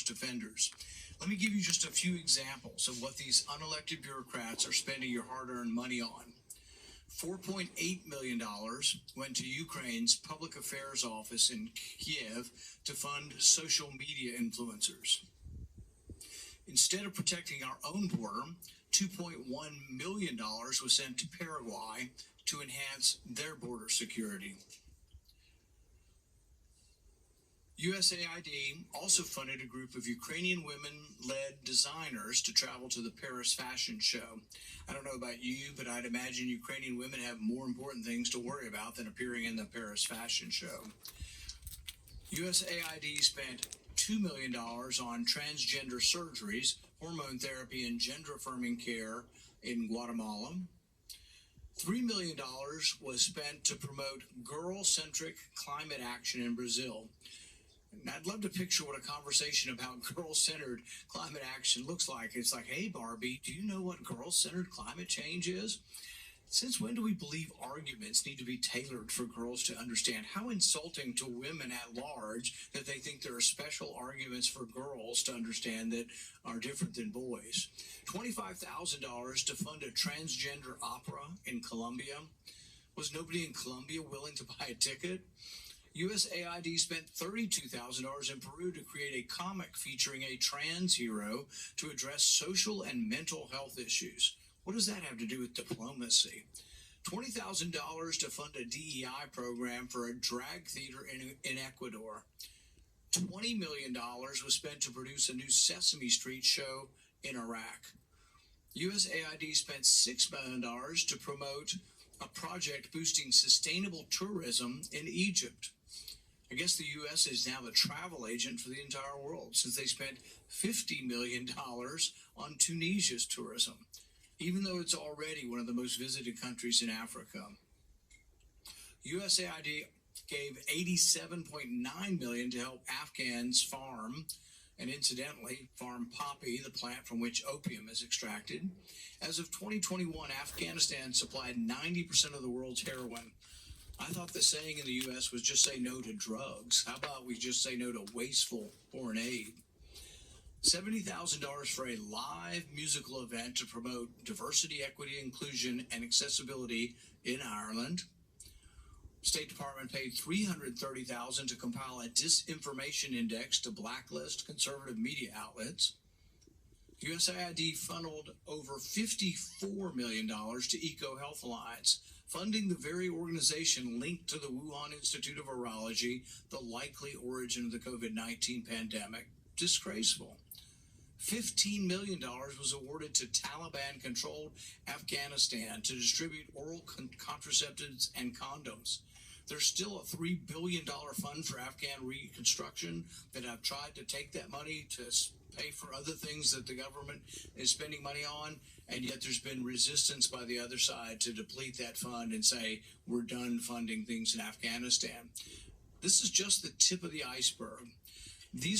offenders. Let me give you just a few examples of what these unelected bureaucrats are spending your hard-earned money on. $4.8 million went to Ukraine's public affairs office in Kiev to fund social media influencers. Instead of protecting our own border, $2.1 million was sent to Paraguay to enhance their border security. USAID also funded a group of Ukrainian women-led designers to travel to the Paris fashion show. I don't know about you, but I'd imagine Ukrainian women have more important things to worry about than appearing in the Paris fashion show. USAID spent $2 million on transgender surgeries, hormone therapy, and gender-affirming care in Guatemala. $3 million was spent to promote girl-centric climate action in Brazil. And I'd love to picture what a conversation about girl-centered climate action looks like. It's like, hey, Barbie, do you know what girl-centered climate change is? Since when do we believe arguments need to be tailored for girls to understand? How insulting to women at large that they think there are special arguments for girls to understand that are different than boys. $25,000 to fund a transgender opera in Colombia. Was nobody in Colombia willing to buy a ticket? USAID spent $32,000 in Peru to create a comic featuring a trans hero to address social and mental health issues. What does that have to do with diplomacy? $20,000 to fund a DEI program for a drag theater in Ecuador. $20 million was spent to produce a new Sesame Street show in Iraq. USAID spent $6 million to promote a project boosting sustainable tourism in Egypt. I guess the U.S. is now the travel agent for the entire world, since they spent $50 million on Tunisia's tourism, even though it's already one of the most visited countries in Africa. USAID gave $87.9 million to help Afghans farm, and incidentally, farm poppy, the plant from which opium is extracted. As of 2021, Afghanistan supplied 90% of the world's heroin. I thought the saying in the U.S. was just say no to drugs. How about we just say no to wasteful foreign aid? $70,000 for a live musical event to promote diversity, equity, inclusion, and accessibility in Ireland. State Department paid $330,000 to compile a disinformation index to blacklist conservative media outlets. USAID funneled over $54 million to EcoHealth Alliance, funding the very organization linked to the Wuhan Institute of Virology, the likely origin of the COVID-19 pandemic. Disgraceful. $15 million was awarded to Taliban-controlled Afghanistan to distribute oral contraceptives and condoms. There's still a $3 billion fund for Afghan reconstruction that have tried to take that money to pay for other things that the government is spending money on, and yet there's been resistance by the other side to deplete that fund and say, we're done funding things in Afghanistan. This is just the tip of the iceberg. These